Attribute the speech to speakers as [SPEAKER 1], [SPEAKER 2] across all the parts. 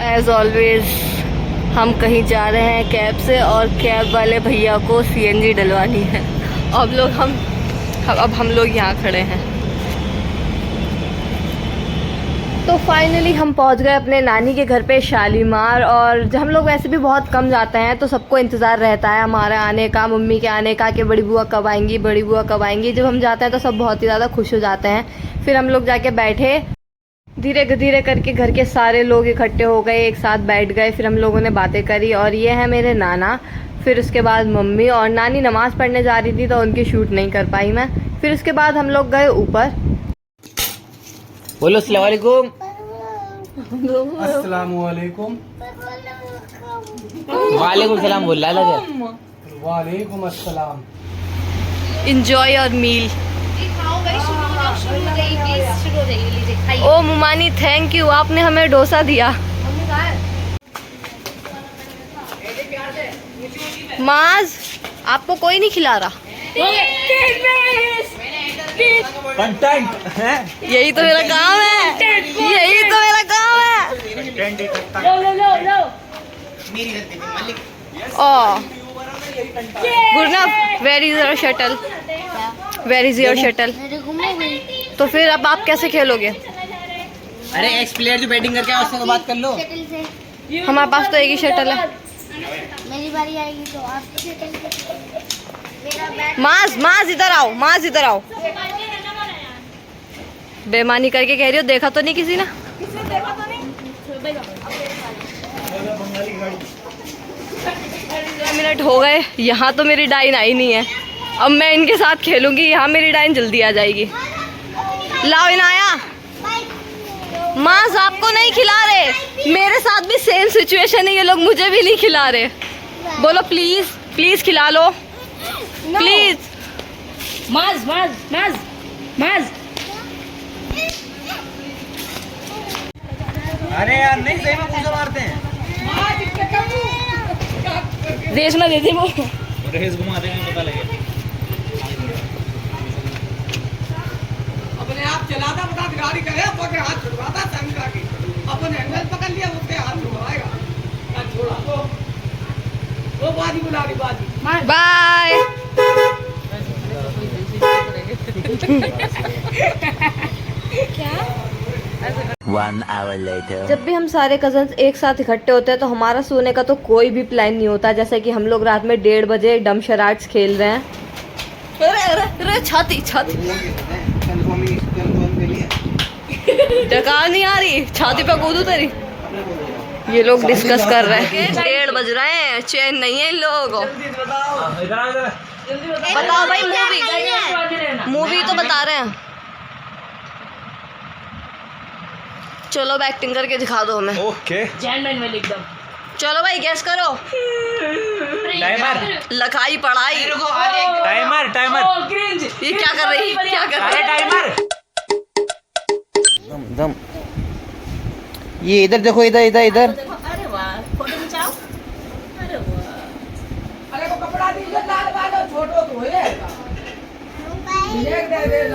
[SPEAKER 1] As always हम कहीं जा रहे हैं कैब से और कैब वाले भैया को सीएनजी डलवानी है। अब हम लोग यहाँ खड़े हैं। तो फाइनली हम पहुंच गए अपने नानी के घर पे शालीमार। और हम लोग वैसे भी बहुत कम जाते हैं तो सबको इंतज़ार रहता है हमारे आने का, मम्मी के आने का, कि बड़ी बुआ कब आएंगी, बड़ी बुआ कब आएंगी। जब हम जाते हैं तो सब बहुत ही ज़्यादा खुश हो जाते हैं। फिर हम लोग जाके बैठे, धीरे धीरे करके घर के सारे लोग इकट्ठे हो गए, एक साथ बैठ गए। फिर हम लोगों ने बातें करी। और ये है मेरे नाना। फिर उसके बाद मम्मी और नानी नमाज़ पढ़ने जा रही थी तो उनकी शूट नहीं कर पाई मैं। फिर उसके बाद हम लोग गए ऊपर।
[SPEAKER 2] बोलो अस्सलाम वालेकुम।
[SPEAKER 3] अस्सलाम वालेकुम।
[SPEAKER 2] वालेकुम सलाम बोल रहा है।
[SPEAKER 3] वालेकुम अस्सलाम।
[SPEAKER 1] Enjoy your meal. ओ मुमानी थैंक यू, आपने हमें डोसा दिया। माज आपको कोई नहीं खिला रहा।
[SPEAKER 2] कंटेंट है,
[SPEAKER 1] यही तो मेरा काम है, यही तो मेरा काम है। ओ Gurnav, where is your shuttle? Where is your shuttle? तो फिर अब आप कैसे खेलोगे?
[SPEAKER 2] अरे एक्स प्लेयर जो बैटिंग करके आए उससे तो बात कर लो।
[SPEAKER 1] हमारे पास तो एक ही शटल है।
[SPEAKER 4] मेरी बारी आएगी तो आप शटल से मेरा बैट।
[SPEAKER 1] माज इधर आओ, माज इधर आओ। बेईमानी करके कह रही हो, देखा तो नहीं किसी ने? मिनट हो गए, यहाँ तो मेरी डाइन आई नहीं है। अब मैं इनके साथ खेलूंगी, यहाँ मेरी डाइन जल्दी आ जाएगी। लाओ इनाया। माज आपको नहीं खिला रहे, मेरे साथ भी सेम सिचुएशन है, ये लोग मुझे भी नहीं खिला रहे। बोलो प्लीज प्लीज खिला लो, प्लीज।
[SPEAKER 5] माज माज माज माज।
[SPEAKER 2] अरे यार नहीं, सही में पूजा मारते हैं।
[SPEAKER 5] रेस में देते वो
[SPEAKER 2] रेस घुमाते हैं, पता लगे।
[SPEAKER 3] अपने आप चलाता बता गाड़ी करे, अपने हाथ छुड़वाता शंका की, अपने हैंडल पकड़ लिया, उसके हाथ छुड़वाएगा। छोड़ा तो वो बाजी बुला रही, बाजी।
[SPEAKER 1] बाय।
[SPEAKER 2] One hour later.
[SPEAKER 1] जब भी हम सारे कजन्स एक साथ इकट्ठे होते हैं तो हमारा सोने का तो कोई भी प्लान नहीं होता। जैसे कि हम लोग रात में 1:30 बजे डम शराट्स खेल रहे हैं। अरे छाती छाती डकार नहीं आ रही, छाती पे कूदू तेरी। ये लोग डिस्कस कर रहे हैं। 1:30 बज रहे हैं, चैन नहीं है इन लोगों को। बताओ भाई, मूवी तो बता रहे हैं। चलो अब एक्टिंग करके दिखा दो हमें।
[SPEAKER 2] ओके।
[SPEAKER 5] जैनमैन में एकदम।
[SPEAKER 1] चलो भाई गैस करो।
[SPEAKER 2] टाइमर,
[SPEAKER 1] लखाई पढ़ाई।
[SPEAKER 2] Timer, timer.
[SPEAKER 1] ये क्या कर रही, क्या कर रही?
[SPEAKER 2] टाइमर। दम दम। ये इधर देखो, इधर इधर इधर।
[SPEAKER 5] अरे वाह, फोटो खिंचाओ। अरे वाह।
[SPEAKER 3] अरे वो कपड़ा दीजिए, लाल वाला छोटो तो है।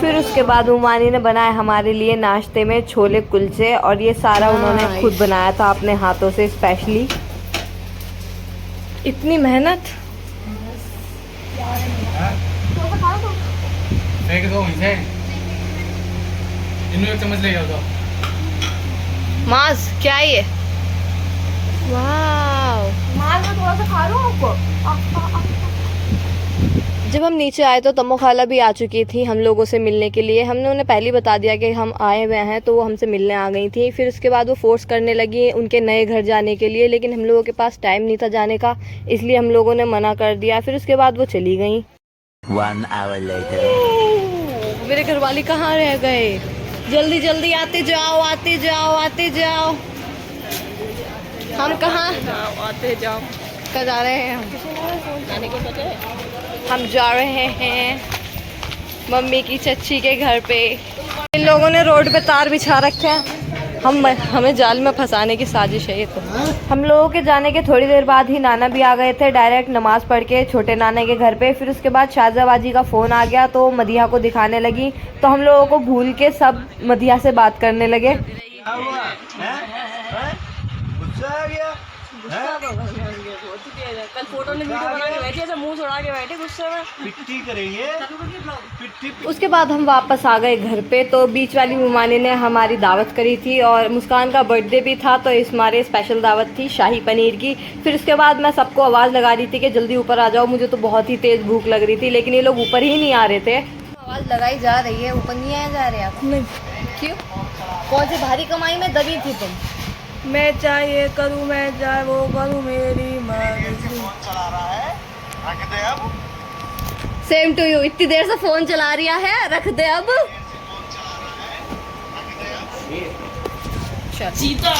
[SPEAKER 1] फिर उसके बाद उमानी ने बनाया हमारे लिए नाश्ते में छोले कुलचे। और ये सारा उन्होंने खुद बनाया था अपने हाथों से स्पेशली। इतनी मेहनत।
[SPEAKER 3] फेंक दो इसे, इन्होंने एक चम्मच ले जाओ।
[SPEAKER 1] माज क्या है ये? वाव,
[SPEAKER 4] माल में थोड़ा सा खा लो आपको।
[SPEAKER 1] जब हम नीचे आए तो तम्मो खाला भी आ चुकी थी हम लोगों से मिलने के लिए। हमने उन्हें पहले ही बता दिया कि हम आए हुए हैं, तो वो हमसे मिलने आ गई थी। फिर उसके बाद वो फोर्स करने लगी उनके नए घर जाने के लिए, लेकिन हम लोगों के पास टाइम नहीं था जाने का, इसलिए हम लोगों ने मना कर दिया। फिर उसके बाद वो चली गई।
[SPEAKER 2] 1 hour later.
[SPEAKER 1] मेरे घर वाले कहाँ रह गए? जल्दी जल्दी आते जाओ, आते जाओ, आते जाओ। हम कहाँ आते जाओ? कहाँ जा रहे हैं हम? हम जा रहे हैं मम्मी की चच्ची के घर पे। इन लोगों ने रोड पे तार बिछा रखे हैं, हमें जाल में फंसाने की साजिश है ये तो। हम लोगों के जाने के थोड़ी देर बाद ही नाना भी आ गए थे, डायरेक्ट नमाज पढ़ के छोटे नाना के घर पे। फिर उसके बाद शाहजहाबाजी का फ़ोन आ गया तो मदिया को दिखाने लगी, तो हम लोगों को भूल के सब मदिया से बात करने लगे।
[SPEAKER 2] गुस्सा आ गया।
[SPEAKER 5] कल फोटो ने वीडियो बना के बैठे ऐसे मुंह छुड़ा के बैठे गुस्से में।
[SPEAKER 2] पिट्टी करेंगे पिट्टी।
[SPEAKER 1] उसके बाद हम वापस आ गए घर पे। तो बीच वाली मुमानी ने हमारी दावत करी थी और मुस्कान का बर्थडे भी था, तो इस हमारे स्पेशल दावत थी शाही पनीर की। फिर उसके बाद मैं सबको आवाज़ लगा रही थी कि जल्दी ऊपर आ जाओ, मुझे तो बहुत ही तेज़ भूख लग रही थी, लेकिन ये लोग ऊपर ही नहीं आ रहे थे। आवाज़ लगाई जा रही है, ऊपर नहीं आया जा रहे आप? नहीं। क्यों? कौन सी भारी कमाई में दबी थी तुम?
[SPEAKER 5] मैं चाहे ये करूँ मैं चाहे वो करूँ मेरी मर्जी।
[SPEAKER 1] Same to you. इतनी देर से फोन चला रहा है, रख दे अब।
[SPEAKER 5] चीता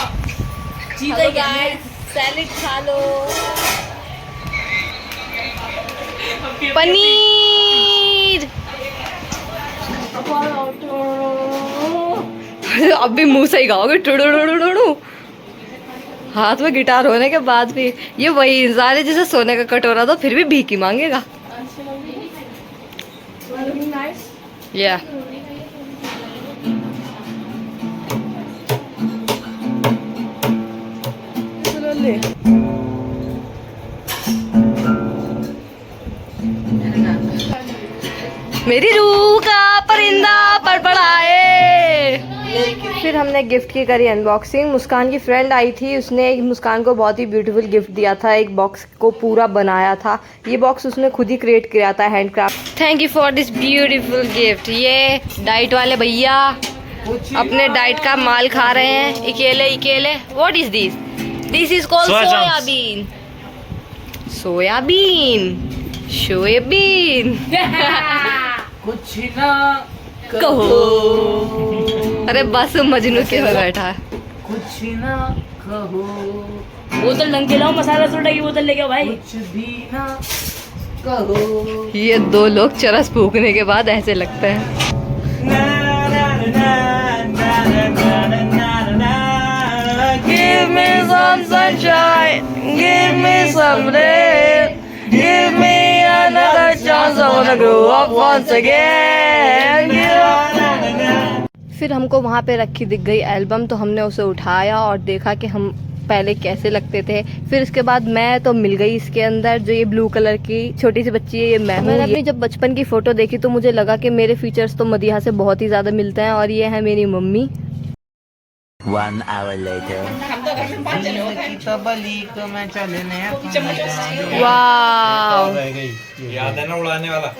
[SPEAKER 5] चीता
[SPEAKER 1] गाइस सैलेड खा लो। पनीर अब भी मुंह से ही गाओगे टुडुडुडुडु। हाथ में गिटार होने के बाद भी ये वही इंसान है जिसे सोने का कटोरा दो फिर भी भीख ही मांगेगा। या मेरी रूह का परिंदा पड़पड़ाए। फिर हमने गिफ्ट की करी अनबॉक्सिंग। मुस्कान की फ्रेंड आई थी, उसने मुस्कान को बहुत ही ब्यूटीफुल गिफ्ट दिया था, एक बॉक्स को पूरा बनाया था। ये बॉक्स उसने खुद ही क्रिएट किया था, handcraft. Thank you for this beautiful gift. ये डाइट वाले भैया अपने डाइट का माल खा रहे हैं अकेले अकेले। What is this? This is called soybean. Soybean soybean
[SPEAKER 5] कुछ ना
[SPEAKER 1] कहो। अरे बस मजनू के हो बैठा है।
[SPEAKER 5] कुछ ना कहो। बोतल ढंग के लाओ, मसाला सोडा की बोतल लेके आओ भाई। कुछ भी ना कहो।
[SPEAKER 1] ये दो लोग चरस फूकने के बाद ऐसे लगते हैं। Give me some sunshine, give me some rain, give me another chance, I wanna grow up once again. फिर हमको वहाँ पे रखी दिख गई एल्बम, तो हमने उसे उठाया और देखा कि हम पहले कैसे लगते थे। फिर उसके बाद मैं तो मिल गई इसके अंदर, जो ये ब्लू कलर की छोटी सी बच्ची है, ये मैंने अपनी जब बचपन की फ़ोटो देखी तो मुझे लगा कि मेरे फीचर्स तो मदीहा से बहुत ही ज़्यादा मिलते हैं। और ये है मेरी मम्मी।
[SPEAKER 2] 1 hour later।
[SPEAKER 1] वाह,
[SPEAKER 6] याद है ना उड़ाने वाला?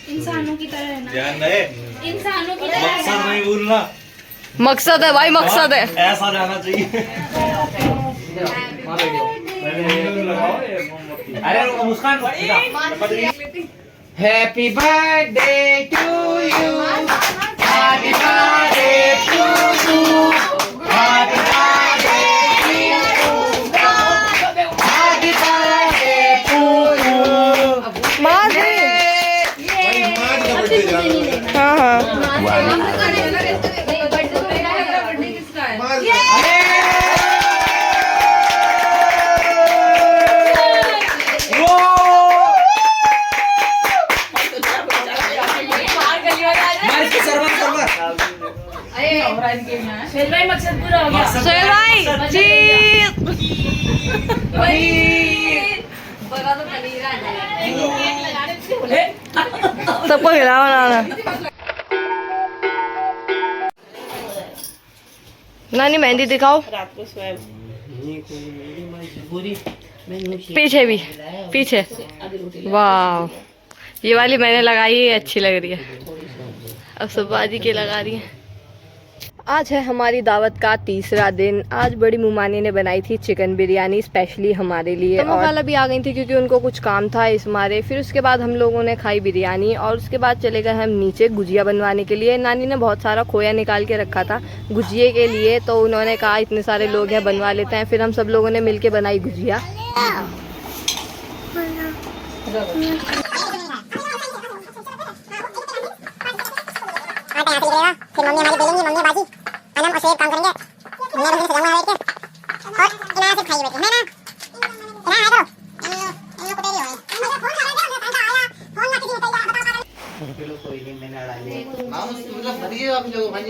[SPEAKER 4] इंसानों की तरह रहना।
[SPEAKER 6] ध्यान रहे,
[SPEAKER 4] इंसानों की तरह
[SPEAKER 6] मकसद नहीं भूलना।
[SPEAKER 1] मकसद है भाई, मकसद है।
[SPEAKER 6] ऐसा जाना चाहिए। अरे Muskan
[SPEAKER 3] happy birthday to you, happy birthday to you, happy birthday to you, happy birthday to you.
[SPEAKER 1] हाँ हाँ,
[SPEAKER 5] शेर भाई मकसद पूरा हो गया।
[SPEAKER 1] सोहेल भाई चीज़। सबको खिलाओ ना। नानी मेहंदी दिखाओ।
[SPEAKER 5] रात को सोया
[SPEAKER 1] पीछे भी, पीछे। वाह, ये वाली मैंने लगाई है, अच्छी लग रही है। अब सब बाजी के लगा रही है। आज है हमारी दावत का तीसरा दिन। आज बड़ी मुमानी ने बनाई थी चिकन बिरयानी स्पेशली हमारे लिए। तो खाला भी आ गई थी क्योंकि उनको कुछ काम था इस मारे। फिर उसके बाद हम लोगों ने खाई बिरयानी और उसके बाद चले गए हम नीचे गुजिया बनवाने के लिए। नानी ने बहुत सारा खोया निकाल के रखा था गुजिये के लिए, तो उन्होंने कहा इतने सारे लोग हैं बनवा लेते हैं। फिर हम सब लोगों ने मिल के बनाई गुजिया।
[SPEAKER 7] फिर मम्मी हमारी बेलेंगी, मम्मी बाजी अनम और शेब काम करेंगे। मैं मुझे सजाऊंगा बैठ के और इना से खाई बैठे है ना, इना है तो इन लोग को तेरी होए फोन आ गया, उनका आया फोन ना किसी बताइए बता।
[SPEAKER 2] कोई नहीं, मैंने अड़ा लिया। मतलब भरिए आप लोग भाई।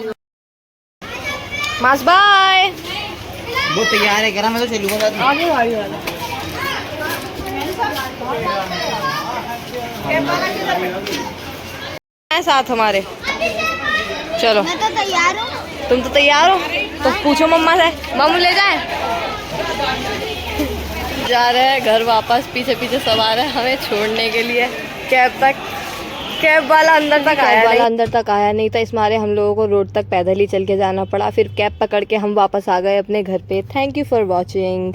[SPEAKER 1] Mass by.
[SPEAKER 2] वो तैयार है, कह रहा मैं तो चलूंगा साथ में।
[SPEAKER 5] आगे गाड़ी वाला
[SPEAKER 1] हैं साथ हमारे। चलो
[SPEAKER 4] मैं तो तैयार हूँ।
[SPEAKER 1] तुम तो तैयार हो तो पूछो मम्मा से, मामू ले जाए। जा रहे हैं घर वापस, पीछे पीछे सब आ रहे हैं हमें छोड़ने के लिए कैब तक। कैब वाला अंदर तक आया नहीं था, इस मारे हम लोगों को रोड तक पैदल ही चल के जाना पड़ा। फिर कैब पकड़ के हम वापस आ गए अपने घर पे। Thank you for watching.